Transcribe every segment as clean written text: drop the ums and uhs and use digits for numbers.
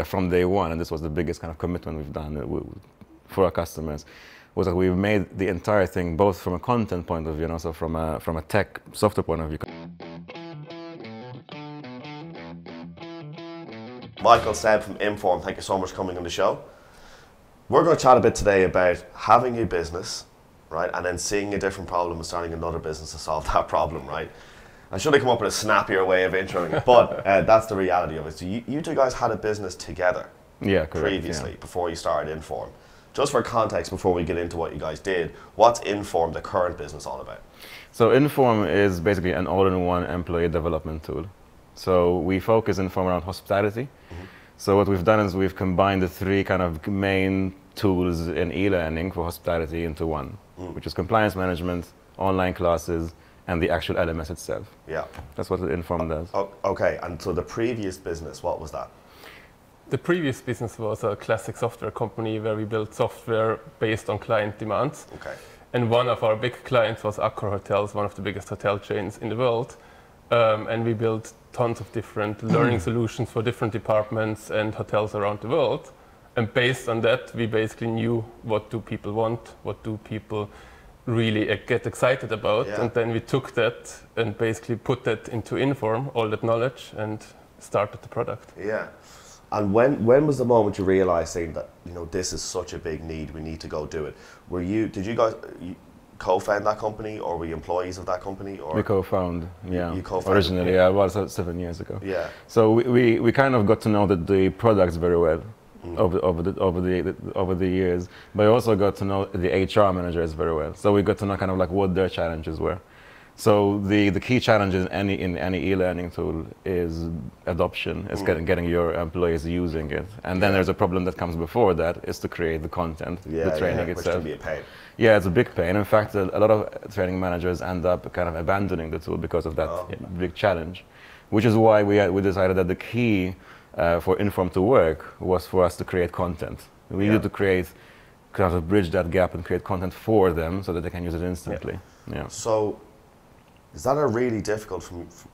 from day one, and this was the biggest kind of commitment we've done for our customers, was that we've made the entire thing both from a content point of view and also from a tech software point of view. Michael, Seb from Innform, thank you so much for coming on the show. We're going to chat a bit today about having a business, right, and then seeing a different problem and starting another business to solve that problem, right? I should have come up with a snappier way of introing it, but that's the reality of it. So you two guys had a business together previously, before you started Innform. Just for context, before we get into what you guys did, what's Innform, the current business, all about? So Innform is basically an all-in-one employee development tool. So we focus Innform around hospitality. So what we've done is we've combined the three kind of main tools in e-learning for hospitality into one, which is compliance management, online classes, and the actual LMS itself. Yeah. That's what Innform does. Oh, okay, and so the previous business, what was that? The previous business was a classic software company where we built software based on client demands. Okay. And one of our big clients was Accor Hotels, one of the biggest hotel chains in the world. And we built tons of different learning solutions for different departments and hotels around the world. And based on that, we basically knew what do people want, what do people really get excited about. Yeah. And then we took that and basically put that into Innform, all that knowledge, and started the product. Yeah. And when was the moment you realized saying that, you know, this is such a big need, we need to go do it? Did you guys co-found that company, or were you employees of that company? Or We co-founded, yeah. You co-founded? Originally, yeah, it was 7 years ago. Yeah. So we kind of got to know the products very well over the years, but I also got to know the HR managers very well. So we got to know kind of like what their challenges were. So the key challenge in any e-learning tool is adoption, is getting your employees using it. And then there's a problem that comes before that, is to create the content, the training itself. Which can be a pain. Yeah, it's a big pain. In fact, a lot of training managers end up kind of abandoning the tool because of that big challenge, which is why we decided that the key for Innform to work was for us to create content. We needed to create, kind of bridge that gap and create content for them so that they can use it instantly. Yeah. So, is that a really difficult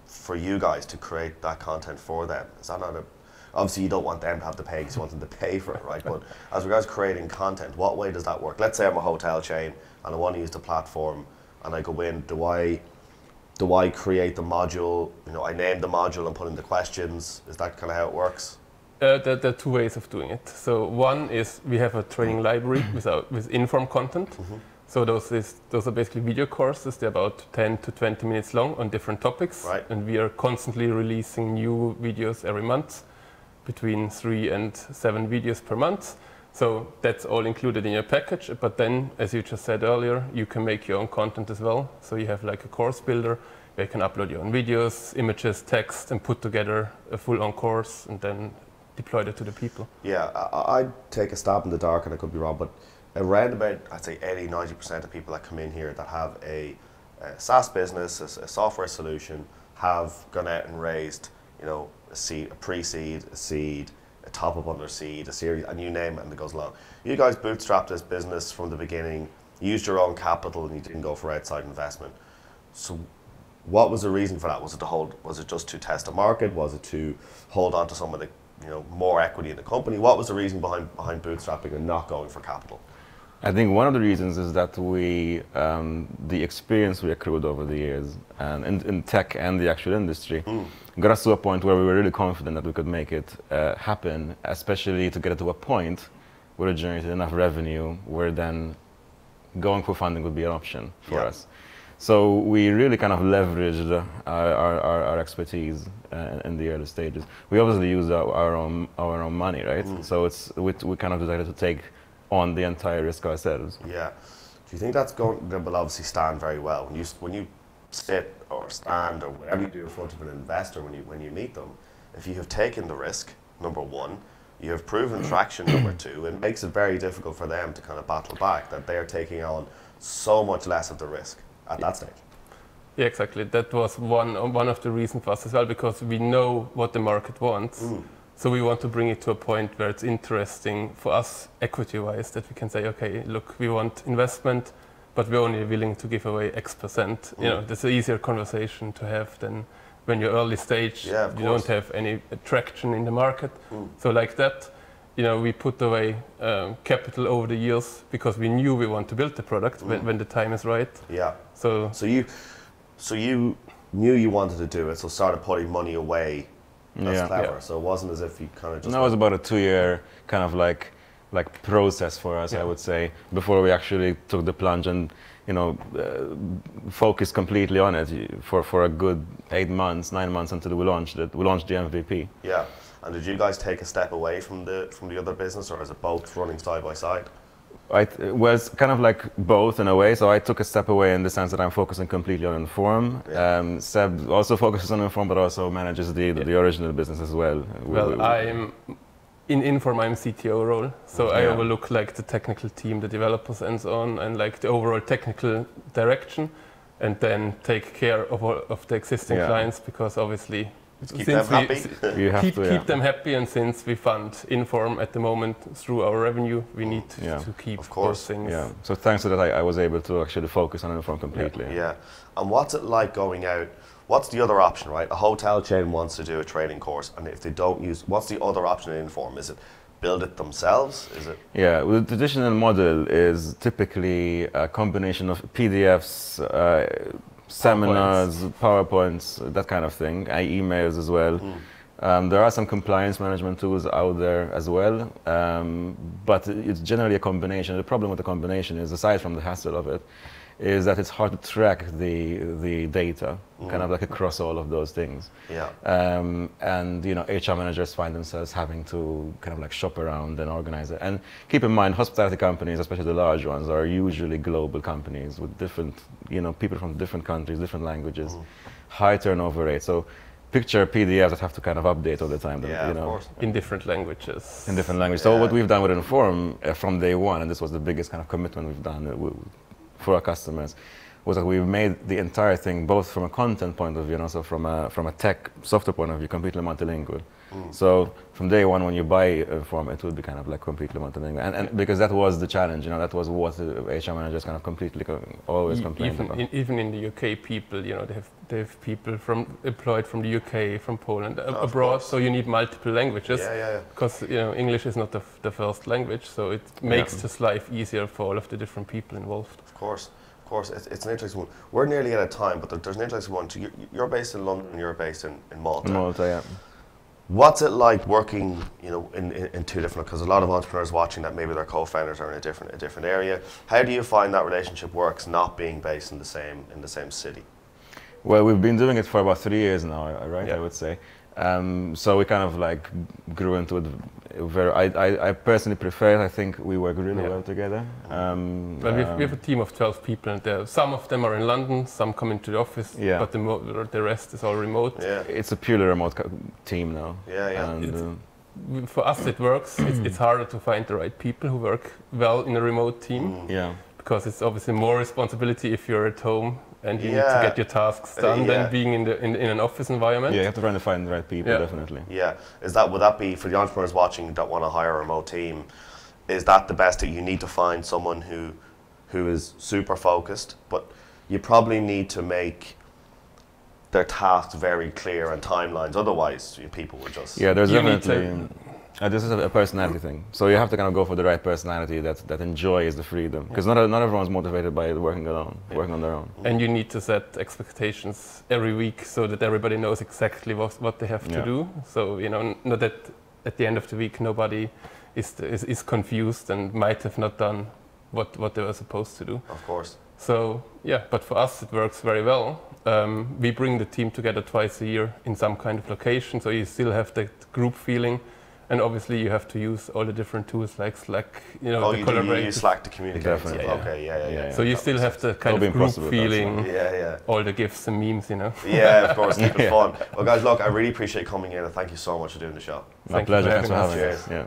for you guys to create that content for them? Is that not obviously you don't want them to have to pay because you want them to pay for it, right? But as regards creating content, what way does that work? Let's say I'm a hotel chain and I want to use the platform and I go in, do I create the module, you know, I name the module and put in the questions? Is that kind of how it works? There are two ways of doing it. So one is we have a training library with Innform content. So those are basically video courses. They're about 10 to 20 minutes long on different topics. Right. And we are constantly releasing new videos every month, between 3 and 7 videos per month. So that's all included in your package. But then, as you just said earlier, you can make your own content as well. So you have like a course builder where you can upload your own videos, images, text, and put together a full-on course and then deploy it to the people. Yeah, I'd take a stab in the dark, and I could be wrong, but around about, I'd say 80–90% of people that come in here that have a SaaS business, a software solution, have gone out and raised, you know, a pre-seed, a seed, a top-up on their seed, a series, and you name it, and it goes along. You guys bootstrapped this business from the beginning, used your own capital, and you didn't go for outside investment. So what was the reason for that? Was it just to test the market? Was it to hold on to some of the, you know, more equity in the company? What was the reason behind bootstrapping and not going for capital? I think one of the reasons is that the experience we accrued over the years and in tech and the actual industry got us to a point where we were really confident that we could make it happen, especially to get it to a point where it generated enough revenue where then going for funding would be an option for us. So we really kind of leveraged our expertise in the early stages. We obviously used our own money, right? So we kind of decided to take on the entire risk ourselves. Yeah. Do you think that will obviously stand very well when you sit or stand or whatever you do in front of an investor when you meet them? If you have taken the risk, number one, you have proven traction, number two, it makes it very difficult for them to kind of battle back, that they are taking on so much less of the risk at that stage. Yeah, exactly. That was one of the reasons for us as well, because we know what the market wants. So we want to bring it to a point where it's interesting for us equity-wise, that we can say, okay, look, we want investment, but we're only willing to give away X%. You know, that's an easier conversation to have than when you're early stage, Yeah, of you course. don't have any traction in the market. So like that, you know, we put away capital over the years because we knew we want to build the product when the time is right. Yeah. So So you knew you wanted to do it, so started putting money away. That's Yeah. clever. Yeah. So it wasn't as if you kind of just. No, it was about a 2-year kind of like process for us, I would say, before we actually took the plunge and, you know, focused completely on it for a good 8 months, 9 months until we launched it. We launched the MVP. Yeah. And did you guys take a step away from the other business, or is it both running side by side? It was kind of like both in a way. So I took a step away in the sense that I'm focusing completely on Innform. Yeah. Seb also focuses on Innform, but also manages the original business as well. well, I'm in Innform, I'm CTO role, so I Yeah. overlook like the technical team, the developers and so on, and like the overall technical direction, and then take care of all of the existing Yeah. clients, because obviously Keep them happy. You have keep to, yeah. them happy, and since we fund Innform at the moment through our revenue, we need Yeah. to keep Of course. those things. Yeah. So thanks to that, I was able to actually focus on Innform completely. Yeah. And what's it like going out? What's the other option, right? A hotel chain wants to do a training course, and if they don't use, what's the other option in Innform? Is it build it themselves? Is it? Yeah, well, the traditional model is typically a combination of PDFs, seminars, PowerPoints, that kind of thing, emails as well. There are some compliance management tools out there as well, but it's generally a combination. The problem with the combination is, aside from the hassle of it, is that it's hard to track the data, kind of like across all of those things. Yeah. And you know, HR managers find themselves having to kind of like shop around and organize it. And keep in mind, hospitality companies, especially the large ones, are usually global companies with different, you know, people from different countries, different languages, high turnover rate. So picture PDFs that have to kind of update all the time. Yeah, you of know, course. In different languages. in different languages. So what we've done with Innform from day one, and this was the biggest kind of commitment we've done for our customers, was that we've made the entire thing, both from a content point of view and also from a tech software point of view, completely multilingual. So from day one, when you buy Innform, it would be kind of like completely multilingual, and because that was the challenge, you know, that was what the HR managers kind of completely always complained about. Even in the UK, people, you know, they have people employed from the UK, from Poland, abroad. course. So you need multiple languages. Yeah. Because you know, English is not the first language, so it makes just life easier for all of the different people involved. Of course. It's an interesting one. We're nearly out of time, but there's an interesting one. You're based in London, you're based in Malta. In Malta, yeah. What's it like working, you know, in two different? Because a lot of entrepreneurs watching that, maybe their co-founders are in a different area. How do you find that relationship works, not being based in the same city? Well, we've been doing it for about 3 years now, right? Yeah. I would say. So we kind of like grew into it very. I personally prefer it. I think we work really well together. Well, we have a team of 12 people, and some of them are in London, some come into the office, but the rest is all remote. Yeah. It's a purely remote team now. Yeah. And, For us, it works. It's harder to find the right people who work well in a remote team. yeah. Because it's obviously more responsibility if you're at home and you need to get your tasks done than being in an office environment. Yeah, you have to try to find the right people, definitely. Yeah. Would that be, for the entrepreneurs watching that want to hire a remote team, is that the best, that you need to find someone who is super focused, but you probably need to make their tasks very clear and timelines, otherwise people would just... Yeah, there's definitely... this is a personality thing. So you have to kind of go for the right personality that enjoys the freedom. Because not everyone's motivated by working alone, working on their own. And you need to set expectations every week so that everybody knows exactly what they have to do. So, you know, not that at the end of the week nobody is confused and might have not done what they were supposed to do. Of course. So, yeah, but for us it works very well. We bring the team together twice a year in some kind of location, so you still have that group feeling. And obviously you have to use all the different tools like Slack, you know, you use Slack to communicate. Definitely. Okay, yeah. So you still have the kind of group feeling, all the GIFs and memes, you know. Yeah, of course, keep it fun. Well, guys, look, I really appreciate coming in, and thank you so much for doing the show. My pleasure. Thanks for having us. us. Yeah.